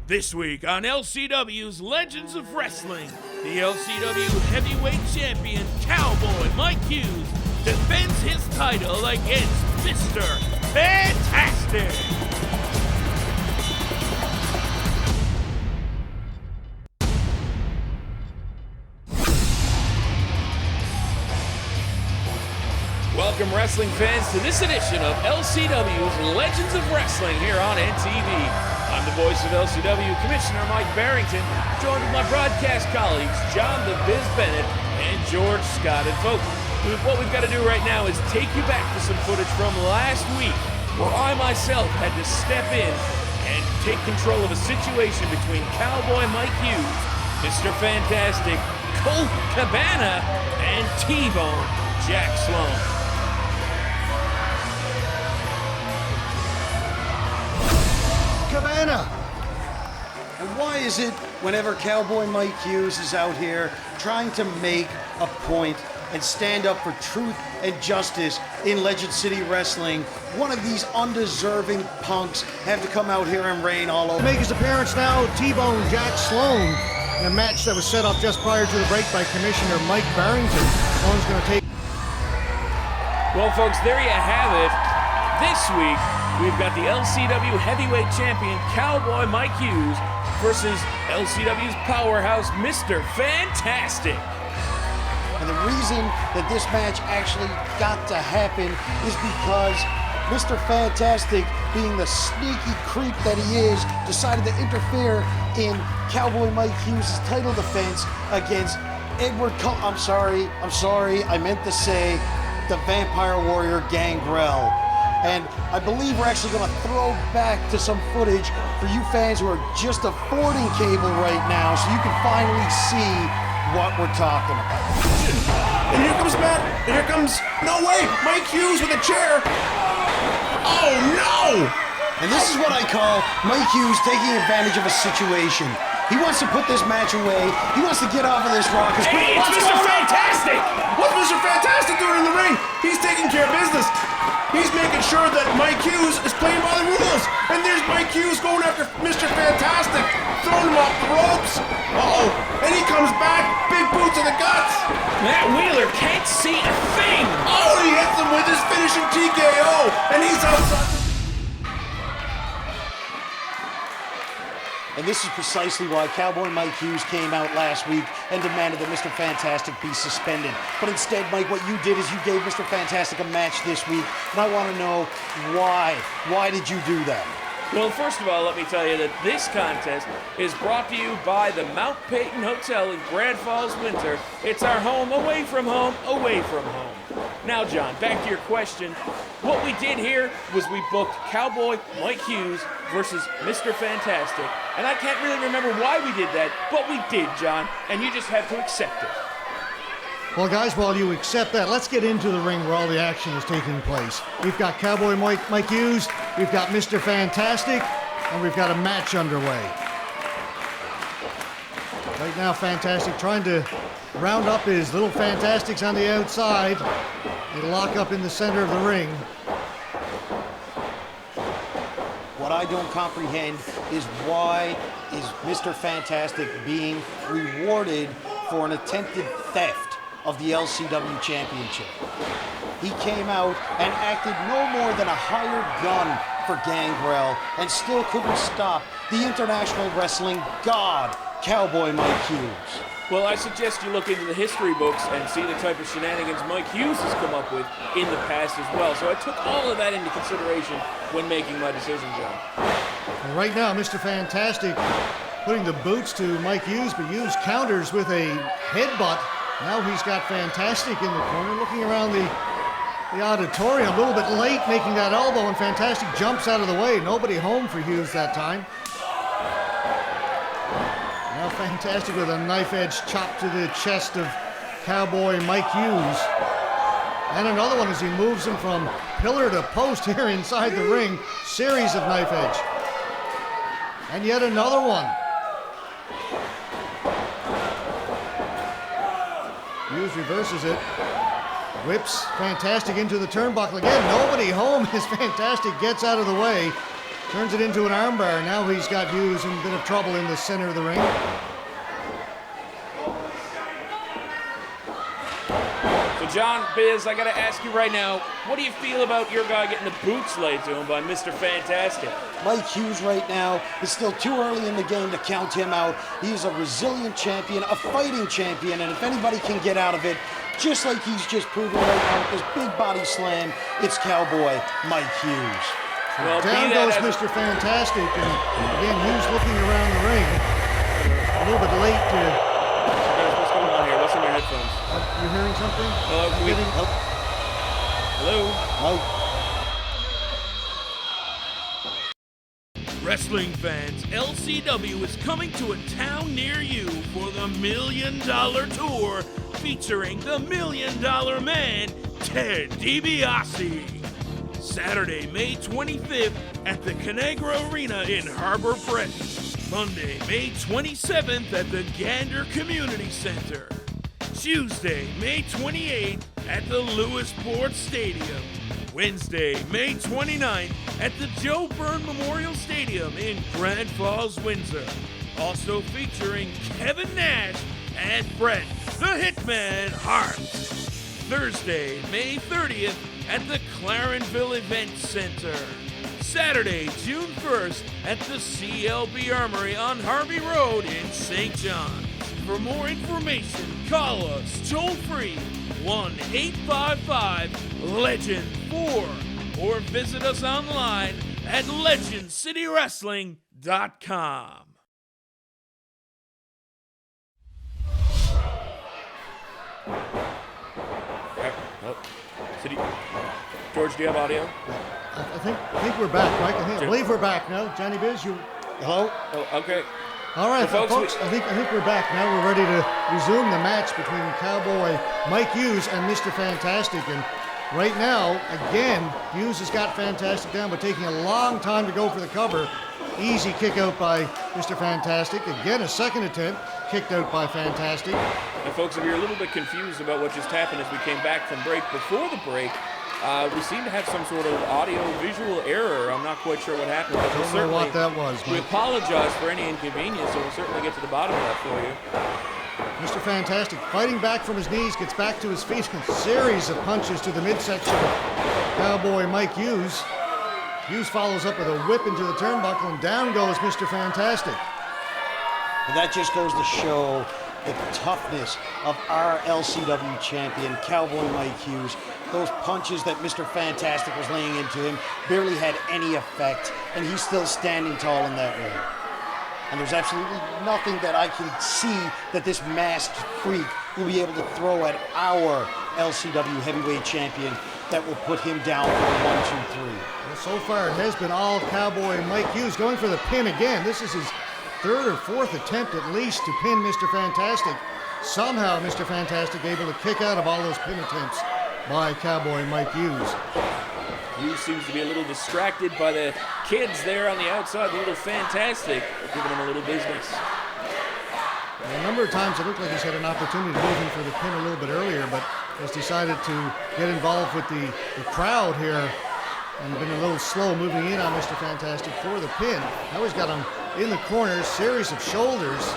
This week on LCW's Legends of Wrestling, the LCW heavyweight champion Kowboy Mike Hughes defends his title against Mr. Fantastic. Welcome, wrestling fans, to this edition of LCW's Legends of Wrestling here on NTV. I'm the voice of LCW, Commissioner Mike Barrington, joined with my broadcast colleagues, John the Biz Bennett and George Scott. And folks, what we've got to do right now is take you back to some footage from last week, where I myself had to step in and take control of a situation between Kowboy Mike Hughes, Mr. Fantastic, Colt Cabana, and T-Bone Jack Sloan. Cabana. And why is it whenever Kowboy Mike Hughes is out here trying to make a point and stand up for truth and justice in Legend City Wrestling, one of these undeserving punks have to come out here and reign all over? Make his appearance now, T-Bone Jack Sloan, in a match that was set up just prior to the break by Commissioner Mike Barrington. Sloan's going to take... Well, folks, there you have it. This week, we've got the LCW heavyweight champion Kowboy Mike Hughes versus LCW's powerhouse Mr. Fantastic. And the reason that this match actually got to happen is because Mr. Fantastic, being the sneaky creep that he is, decided to interfere in Kowboy Mike Hughes' title defense against I'm sorry, I meant to say the Vampire Warrior Gangrel. And I believe we're actually going to throw back to some footage for you fans who are just affording cable right now so you can finally see what we're talking about. And here comes Matt, and here comes, no way, Mike Hughes with a chair. Oh no! And this is what I call Mike Hughes taking advantage of a situation. He wants to put this match away. He wants to get off of this rock. Hey, it's Mr. Fantastic! What's Mr. Fantastic doing in the ring? He's taking care of business. He's making sure that Mike Hughes is playing by the rules. And there's Mike Hughes going after Mr. Fantastic, throwing him off the ropes. Uh-oh. And he comes back, big boot to the guts. Matt Wheeler can't see a thing. Oh, he hits him with his finishing TKO. And he's outside. And this is precisely why Kowboy Mike Hughes came out last week and demanded that Mr. Fantastic be suspended. But instead, Mike, what you did is you gave Mr. Fantastic a match this week, and I want to know why. Why did you do that? Well, first of all, let me tell you that this contest is brought to you by the Mount Peyton Hotel in Grand Falls, Winter. It's our home, away from home, away from home. Now, John, back to your question. What we did here was we booked Kowboy Mike Hughes versus Mr. Fantastic. And I can't really remember why we did that, but we did, John, and you just have to accept it. Well, guys, while you accept that, let's get into the ring where all the action is taking place. We've got Kowboy Mike Hughes, we've got Mr. Fantastic, and we've got a match underway. Right now, Fantastic trying to round up his little Fantastics on the outside. They lock up in the center of the ring. What I don't comprehend is why is Mr. Fantastic being rewarded for an attempted theft of the LCW Championship. He came out and acted no more than a hired gun for Gangrel and still couldn't stop the international wrestling god, Kowboy Mike Hughes. Well, I suggest you look into the history books and see the type of shenanigans Mike Hughes has come up with in the past as well. So I took all of that into consideration when making my decision, John. And right now, Mr. Fantastic putting the boots to Mike Hughes, but Hughes counters with a headbutt. Now he's got Fantastic in the corner, looking around the auditorium, a little bit late making that elbow, and Fantastic jumps out of the way. Nobody home for Hughes that time. Now Fantastic with a knife-edge chop to the chest of Kowboy Mike Hughes. And another one as he moves him from pillar to post here inside the ring. Series of knife edge. And yet another one. Hughes reverses it. Whips Fantastic into the turnbuckle again. Nobody home as Fantastic gets out of the way. Turns it into an armbar. Now he's got Hughes in a bit of trouble in the center of the ring. So John, Biz, I gotta ask you right now, what do you feel about your guy getting the boots laid to him by Mr. Fantastic? Mike Hughes right now, it's still too early in the game to count him out. He's a resilient champion, a fighting champion, and if anybody can get out of it, just like he's just proven right now with this big body slam, it's Cowboy Mike Hughes. Well, down goes Mr. Fantastic, and again, Hughes looking around the ring. A little bit late to... What's going on here? What's in your headphones? You hearing something? Hello? Wrestling fans, LCW is coming to a town near you for the $1 Million Tour featuring the $1 Million Man, Ted DiBiase. Saturday, May 25th at the Conagra Arena in Harbor Freight. Monday, May 27th at the Gander Community Center. Tuesday, May 28th at the Lewisport Stadium. Wednesday, May 29th at the Joe Byrne Memorial Stadium in Grand Falls, Windsor. Also featuring Kevin Nash and Bret the Hitman Hart. Thursday, May 30th at the Clarenville Event Center. Saturday, June 1st at the CLB Armory on Harvey Road in St. John's. For more information, call us toll-free 1-855-LEGEND-4 or visit us online at legendcitywrestling.com. George, do you have audio? I think we're back, Mike. I believe we're back now. Johnny Biz, you... Hello? Oh, okay. All right, So folks, I think we're back now. We're ready to resume the match between Cowboy Mike Hughes and Mr. Fantastic. And right now, again, Hughes has got Fantastic down, but taking a long time to go for the cover. Easy kick out by Mr. Fantastic. Again, a second attempt, kicked out by Fantastic. And folks, if you're a little bit confused about what just happened as we came back from break, before the break, we seem to have some sort of audio-visual error. I'm not quite sure what happened. But I don't know what that was. We apologize for any inconvenience, and we'll certainly get to the bottom of that for you. Mr. Fantastic fighting back from his knees, gets back to his feet, a series of punches to the midsection of Cowboy Mike Hughes. Hughes follows up with a whip into the turnbuckle, and down goes Mr. Fantastic. And that just goes to show the toughness of our LCW champion, Cowboy Mike Hughes. Those punches that Mr. Fantastic was laying into him barely had any effect, and he's still standing tall in that ring. And there's absolutely nothing that I can see that this masked freak will be able to throw at our LCW heavyweight champion that will put him down for the 1, 2, 3. Well, so far it has been all Cowboy Mike Hughes going for the pin again. This is his third or fourth attempt at least to pin Mr. Fantastic. Somehow Mr. Fantastic able to kick out of all those pin attempts by Cowboy Mike Hughes. Hughes seems to be a little distracted by the kids there on the outside, the little Fantastic, giving him a little business. A number of times it looked like he's had an opportunity to move in for the pin a little bit earlier, but has decided to get involved with the crowd here and been a little slow moving in on Mr. Fantastic for the pin. Now he's got him in the corner, series of shoulders.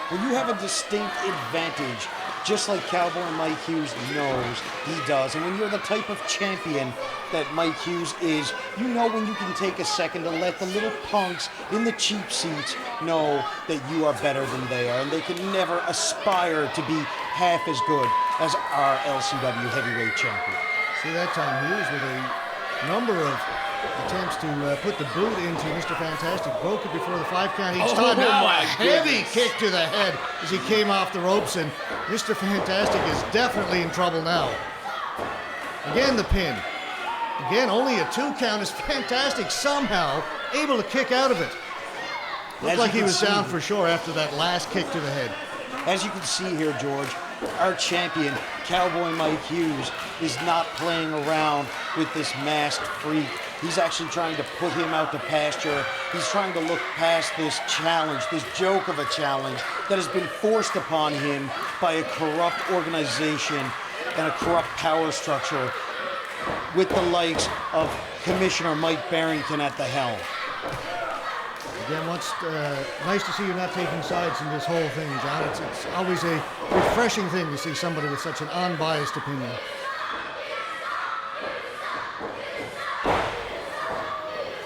Well, you have a distinct advantage, just like Cowboy Mike Hughes knows he does. And when you're the type of champion that Mike Hughes is, you know when you can take a second to let the little punks in the cheap seats know that you are better than they are, and they can never aspire to be half as good as our LCW heavyweight champion. See that time Hughes with a number of attempts to put the boot into Mr. Fantastic. Broke it before the 5 count each time. Now a heavy kick to the head as he came off the ropes, and Mr. Fantastic is definitely in trouble now. Again the pin. Again only a 2 count as Fantastic somehow able to kick out of it. Looked like he was down for sure after that last kick to the head. As you can see here, George, our champion, Cowboy Mike Hughes, is not playing around with this masked freak. He's actually trying to put him out to pasture. He's trying to look past this challenge, this joke of a challenge that has been forced upon him by a corrupt organization and a corrupt power structure with the likes of Commissioner Mike Barrington at the helm. Again, nice to see you not taking sides in this whole thing, John. It's always a refreshing thing to see somebody with such an unbiased opinion.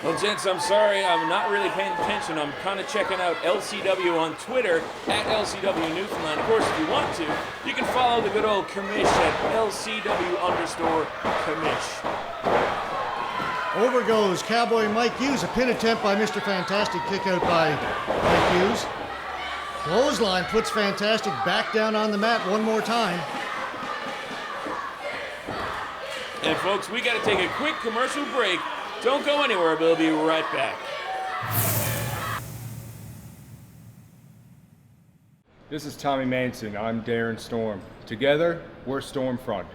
Well, gents, I'm sorry. I'm not really paying attention. I'm kind of checking out LCW on Twitter, at LCW Newfoundland. Of course, if you want to, you can follow the good old commish at LCW_commish. Over goes Cowboy Mike Hughes. A pin attempt by Mr. Fantastic. Kick out by Mike Hughes. Clothesline puts Fantastic back down on the mat one more time. And folks, we got to take a quick commercial break. Don't go anywhere. We'll be right back. This is Tommy Manson. I'm Darren Storm. Together, we're Stormfront.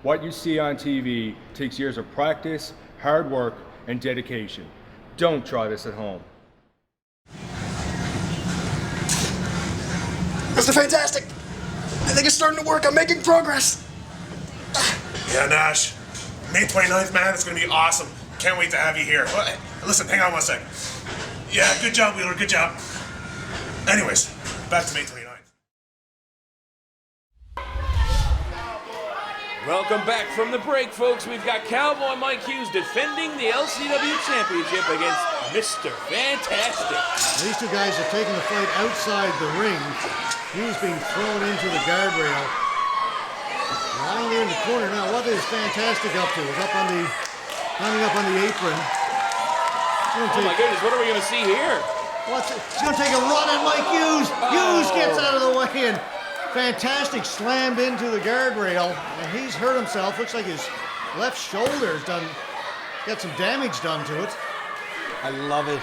What you see on TV takes years of practice, hard work, and dedication. Don't try this at home. Mr. Fantastic! I think it's starting to work. I'm making progress. Yeah, Nash. May 29th, man, it's going to be awesome. Can't wait to have you here. Well, listen, hang on one second. Yeah, good job, Wheeler, good job. Anyways, back to May 29th. Welcome back from the break, folks. We've got Cowboy Mike Hughes defending the LCW Championship against Mr. Fantastic. These two guys are taking the fight outside the ring. Hughes being thrown into the guardrail. Lying there in the corner now. What is Fantastic up to? He's climbing up on the apron. Oh my goodness, what are we going to see here? He's going to take a run at Mike Hughes. Hughes gets out of the way and Fantastic slammed into the guardrail, and he's hurt himself. Looks like his left shoulder's got some damage done to it. I love it.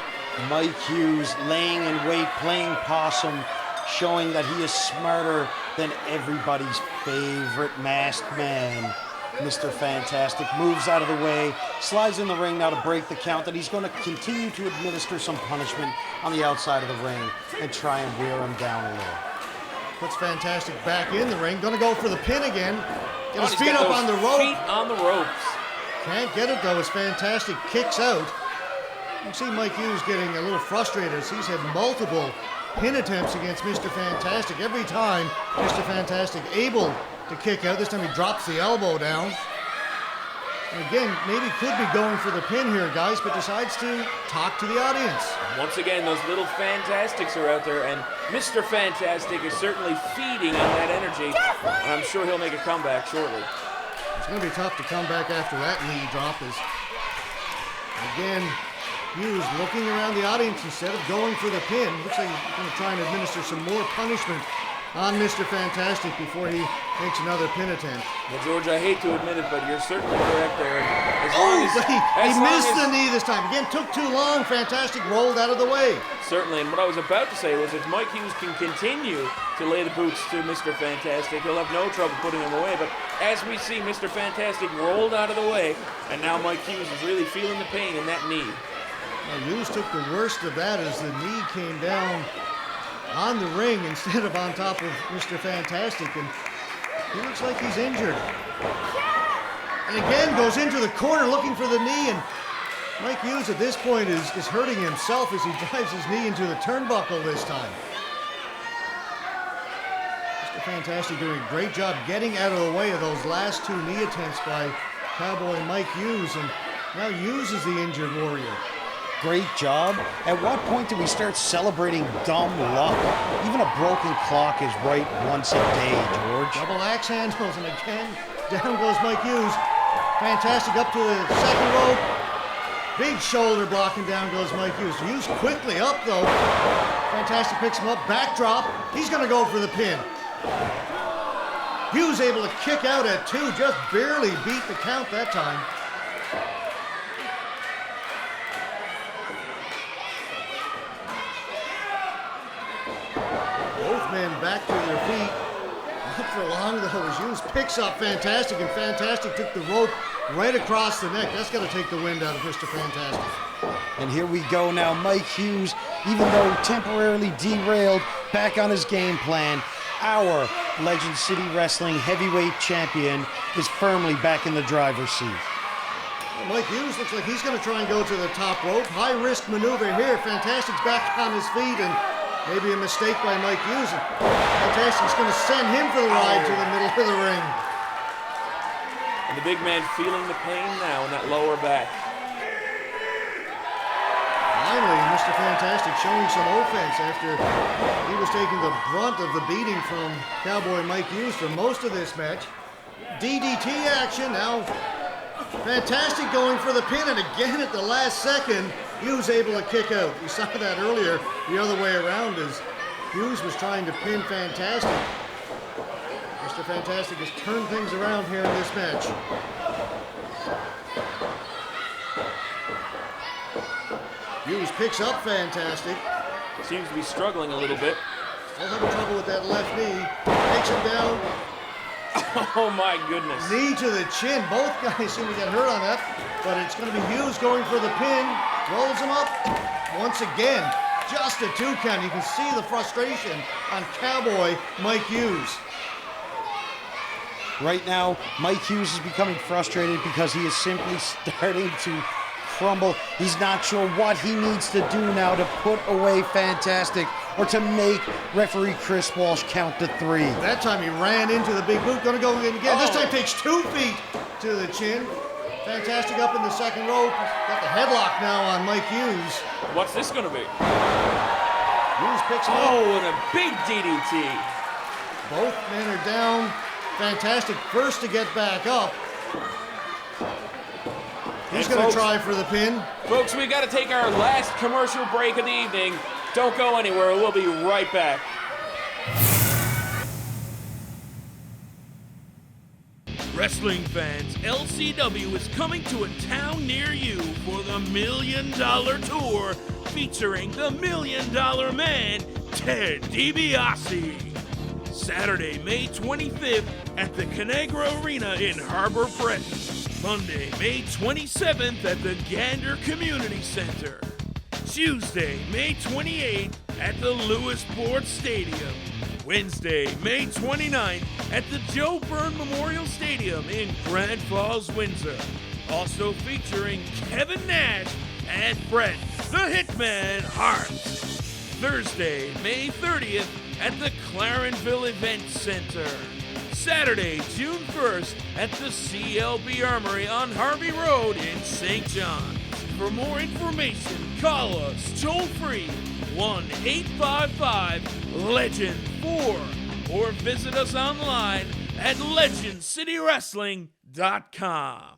Mike Hughes laying in wait, playing possum, showing that he is smarter than everybody's favorite masked man. Mr. Fantastic moves out of the way, slides in the ring now to break the count, and he's going to continue to administer some punishment on the outside of the ring and try and wear him down a little. Puts Fantastic back in the ring, going to go for the pin again. Get his feet up on the rope. Feet on the ropes. Can't get it though as Fantastic kicks out. You can see Mike Hughes getting a little frustrated as he's had multiple pin attempts against Mr. Fantastic. Every time Mr. Fantastic able to kick out. This time he drops the elbow down. And again, maybe could be going for the pin here, guys, but decides to talk to the audience. Once again, those little Fantastics are out there, and Mr. Fantastic is certainly feeding on that energy. And I'm sure he'll make a comeback shortly. It's going to be tough to come back after that knee drop. Again, Hughes looking around the audience instead of going for the pin. Looks like he's going to try and administer some more punishment on Mr. Fantastic before he makes another pin attempt. Well, George, I hate to admit it, but you're certainly correct there. He missed the knee this time. Again, took too long. Fantastic rolled out of the way. Certainly, and what I was about to say was if Mike Hughes can continue to lay the boots to Mr. Fantastic, he'll have no trouble putting him away. But as we see, Mr. Fantastic rolled out of the way, and now Mike Hughes is really feeling the pain in that knee. Well, Hughes took the worst of that as the knee came down on the ring instead of on top of Mr. Fantastic, and he looks like he's injured. And again goes into the corner looking for the knee, and Mike Hughes at this point is hurting himself as he drives his knee into the turnbuckle this time. Mr. Fantastic doing a great job getting out of the way of those last two knee attempts by Cowboy Mike Hughes, and now Hughes is the injured warrior. Great job. At what point do we start celebrating dumb luck? Even a broken clock is right once a day, George. Double axe handles, and again, down goes Mike Hughes. Fantastic up to the second rope. Big shoulder block, and down goes Mike Hughes. Hughes quickly up, though. Fantastic picks him up, backdrop. He's going to go for the pin. Hughes able to kick out at two, just barely beat the count that time. Both men back to their feet. Not for long though, as Hughes picks up Fantastic, and Fantastic took the rope right across the neck. That's got to take the wind out of Mr. Fantastic. And here we go now. Mike Hughes, even though temporarily derailed, back on his game plan. Our Legend City Wrestling heavyweight champion is firmly back in the driver's seat. Mike Hughes looks like he's going to try and go to the top rope. High risk maneuver here. Fantastic's back on his feet, and maybe a mistake by Mike Hughes. Fantastic's going to send him for the ride to the middle of the ring. And the big man feeling the pain now in that lower back. Finally, Mr. Fantastic showing some offense after he was taking the brunt of the beating from Cowboy Mike Hughes for most of this match. DDT action now. Fantastic going for the pin, and again at the last second, Hughes able to kick out. We saw that earlier the other way around as Hughes was trying to pin Fantastic. Mr. Fantastic has turned things around here in this match. Hughes picks up Fantastic. Seems to be struggling a little bit. Still having trouble with that left knee. Takes him down. Oh my goodness. Knee to the chin. Both guys seem to get hurt on that, but it's going to be Hughes going for the pin. Rolls him up. Once again, just a 2 count. You can see the frustration on Cowboy Mike Hughes. Right now, Mike Hughes is becoming frustrated because he is simply starting to crumble. He's not sure what he needs to do now to put away Fantastic or to make referee Chris Walsh count to 3. That time he ran into the big boot. Going to go in again. This time takes 2 feet to the chin. Fantastic up in the second rope. Got the headlock now on Mike Hughes. What's this going to be? Hughes picks him up. Oh, and a big DDT. Both men are down. Fantastic first to get back up. He's going to try for the pin. Folks, we got to take our last commercial break of the evening. Don't go anywhere. We'll be right back. Wrestling fans, LCW is coming to a town near you for the $1 Million Tour featuring the $1 Million Man, Ted DiBiase. Saturday, May 25th at the Conagra Arena in Harbor Freight. Monday, May 27th at the Gander Community Center. Tuesday, May 28th at the Lewisport Stadium. Wednesday, May 29th at the Joe Byrne Memorial Stadium in Grand Falls, Windsor. Also featuring Kevin Nash and Bret the Hitman Hart. Thursday, May 30th at the Clarenville Event Center. Saturday, June 1st at the CLB Armory on Harvey Road in St. John's. For more information, call us toll-free 1-855-LEGEND-4 or visit us online at legendcitywrestling.com.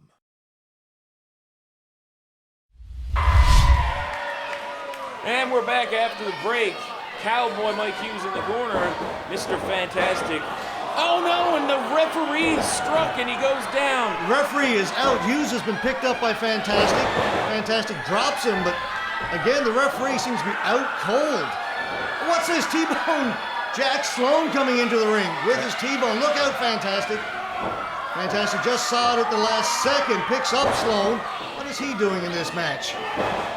And we're back after the break. Cowboy Mike Hughes in the corner. Mr. Fantastic. Oh no, and the referee struck and he goes down. Referee is out. Hughes has been picked up by Fantastic. Fantastic drops him, but again, the referee seems to be out cold. What's this? T-Bone Jack Sloan coming into the ring with his T-Bone. Look out, Fantastic. Fantastic just saw it at the last second. Picks up Sloan. What is he doing in this match?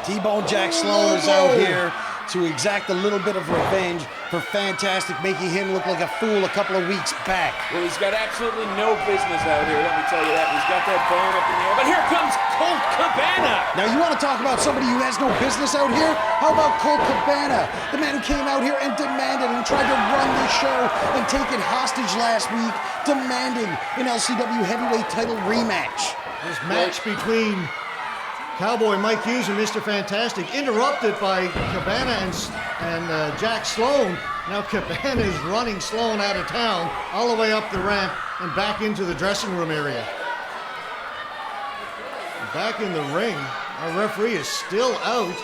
T-Bone Jack Sloan is out here to exact a little bit of revenge for Fantastic, making him look like a fool a couple of weeks back. Well, he's got absolutely no business out here, let me tell you that. He's got that bone up in the air. But here comes Colt Cabana. Now, you want to talk about somebody who has no business out here? How about Colt Cabana, the man who came out here and demanded and tried to run this show and take it hostage last week, demanding an LCW heavyweight title rematch. This match between Cowboy Mike Hughes and Mr. Fantastic interrupted by Cabana and Jack Sloan. Now Cabana is running Sloan out of town all the way up the ramp and back into the dressing room area. Back in the ring, our referee is still out.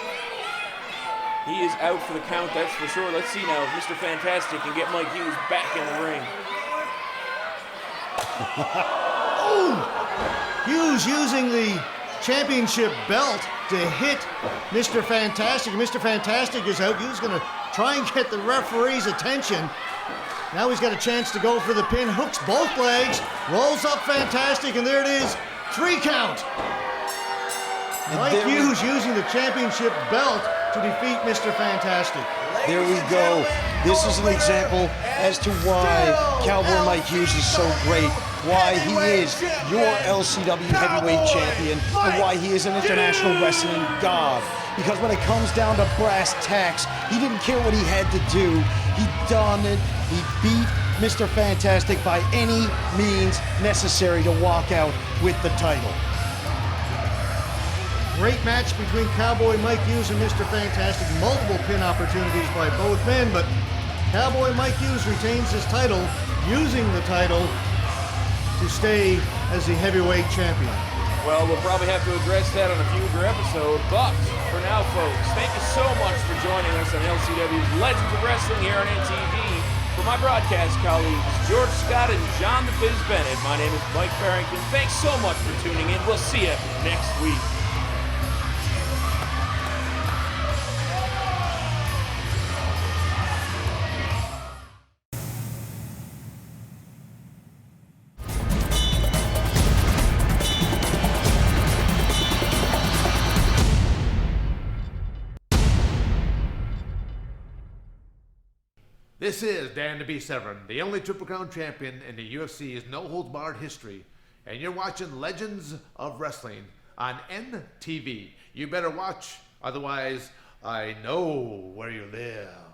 He is out for the count, that's for sure. Let's see now if Mr. Fantastic can get Mike Hughes back in the ring. Oh! Hughes using the championship belt to hit Mr. Fantastic. Mr. Fantastic is out. Hughes going to try and get the referee's attention. Now he's got a chance to go for the pin. Hooks both legs, rolls up Fantastic, and there it is. 3 count. Mike Hughes using the championship belt to defeat Mr. Fantastic. There we go. This is an example as to why Cowboy Mike Hughes is so great, why he is your LCW heavyweight champion, and why he is an international wrestling god. Because when it comes down to brass tacks, he didn't care what he had to do. He done it. He beat Mr. Fantastic by any means necessary to walk out with the title. Great match between Cowboy Mike Hughes and Mr. Fantastic. Multiple pin opportunities by both men, but Cowboy Mike Hughes retains his title, using the title to stay as the heavyweight champion. Well, we'll probably have to address that on a future episode, but for now, folks, thank you so much for joining us on LCW's Legends of Wrestling here on NTV. For my broadcast colleagues, George Scott and John the Biz Bennett, my name is Mike Barrington. Thanks so much for tuning in. We'll see you next week. This is Dan the Beast Severn, the only Triple Crown champion in the UFC's no-holds-barred history, and you're watching Legends of Wrestling on NTV. You better watch, otherwise I know where you live.